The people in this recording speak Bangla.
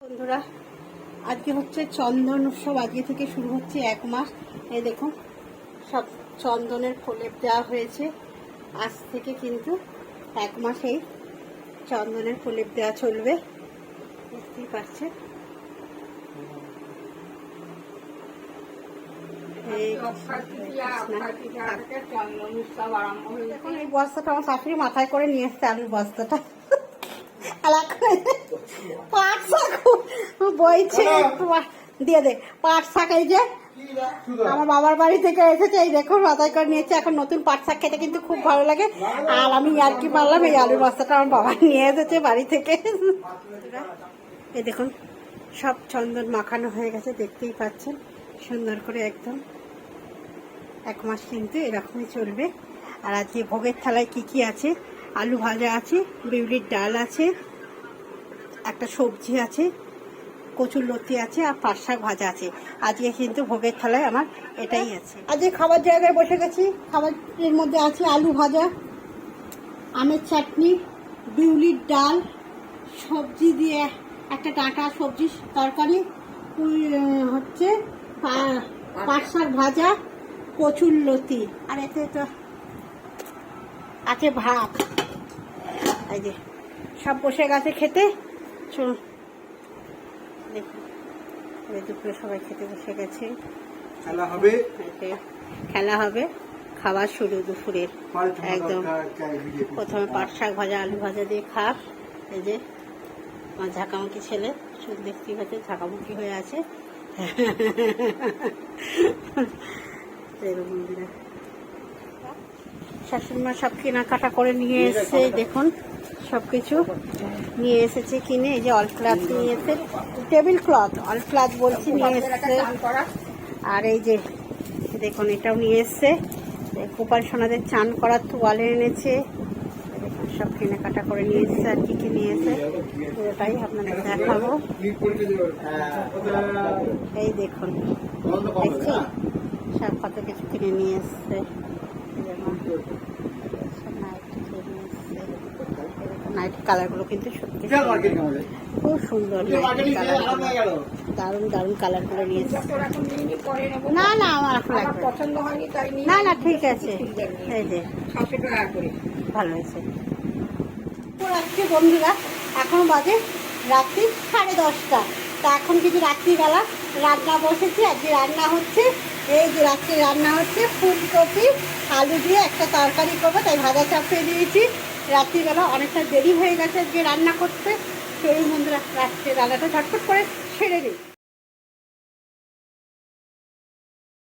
বন্ধুরা, আজকে হচ্ছে চন্দন উৎসব। আজকে থেকে শুরু হচ্ছে 1 মাস। এই দেখুন, সব চন্দনের প্রলেপ দেওয়া হয়েছে। আজ থেকে কিন্তু 1 মাস এই চন্দনের প্রলেপ দেওয়া চলবে। দেখতেই পাচ্ছেন। এই বস্তাটা আমার শাশুড়ি মাথায় করে নিয়ে এসছে, আলুর বস্তাটা পাট শাক বইছে, দিয়ে দে। পাট শাক এই যে আমার বাবার বাড়ি থেকে এসেছে, এই দেখুন মাথায় করে নিয়েছে। এখন নতুন পাট শাক খেতে কিন্তু খুব ভালো লাগে। আর আমি আর কি পারলাম, এই আলুর বস্তাটা আমার বাবা নিয়ে এসেছে বাড়ি থেকে। এই দেখুন, সব চন্দন মাখানো হয়ে গেছে, দেখতেই পাচ্ছেন সুন্দর করে একদম। 1 মাস কিন্তু এরকমই চলবে। আর আজকে ভোগের থালায় কি কি আছে? আলু ভাজা আছে, বিউলির ডাল আছে, একটা সবজি আছে, কচুর লতি আছে, আর পাট শাক ভাজা আছে। আজকে কিন্তু ভোগের থালায় আমার এটাই আছে। আজকে খাবার জায়গায় বসে গেছি। খাবারের মধ্যে আছে আলু ভাজা, আমের চাটনি, বিউলির ডাল, সবজি দিয়ে একটা ডাঁটা সবজি তরকারি, হচ্ছে পাট শাক ভাজা, কচুর লতি, আর এতে তো আছে ভাত। এই যে সব বসে গেছে খেতে। চলুন দেখুন, দুপুরে সবাই খেতে বসে গেছে। খেলা হবে, খাবার শুরু দুপুরের একদম। প্রথমে পাট শাক ভাজা আলু ভাজা দিয়ে খাক। এই যে আমার ঝাঁকামুখি ছেলে, চুল দেখতেই পাচ্ছে ঝাঁকামুখি হয়ে আছে। শাশুড়িমা সব কেনাকাটা করে নিয়ে এসছে। দেখুন সবকিছু নিয়ে এসেছে কিনে। এই যে অল ক্লথ নিয়ে এসে, টেবিল ক্লথ, অল ক্লথ বলছি নিয়ে এসছে। আর এই যে দেখুন এটাও নিয়ে এসছে, গোপাল সোনাদের চান করার তোয়ালে এনেছে। দেখুন সব কেনাকাটা করে নিয়ে এসছে। আর কি কি নিয়ে এসে পুরোটাই আপনাদের দেখাবো। এই দেখুন, দেখছেন সব কত কিছু কিনে নিয়ে এসছে। নাইট কালারগুলো কিন্তু সত্যি খুব সুন্দর, দারুণ দারুণ কালারগুলো নিয়ে এসছে। না না, আমার এখন পছন্দ হয়নি, না না ঠিক আছে। এই যে ভালো হয়েছে। আজকে বন্ধুরা এখন বাজে রাত্রি 10:30। তা এখন কিছু রাত্রিবেলা রান্না বসেছি। আজকে রান্না হচ্ছে, এই যে রাত্রে রান্না হচ্ছে ফুলকপি আলু দিয়ে একটা তরকারি করবো, তাই ভাজা চাপিয়ে দিয়েছি। রাত্রিবেলা অনেকটা দেরি হয়ে গেছে আজকে রান্না করতে। চলুন বন্ধুরা রাত্রে রান্নাটা ঝটপট করে ছেড়ে দিই।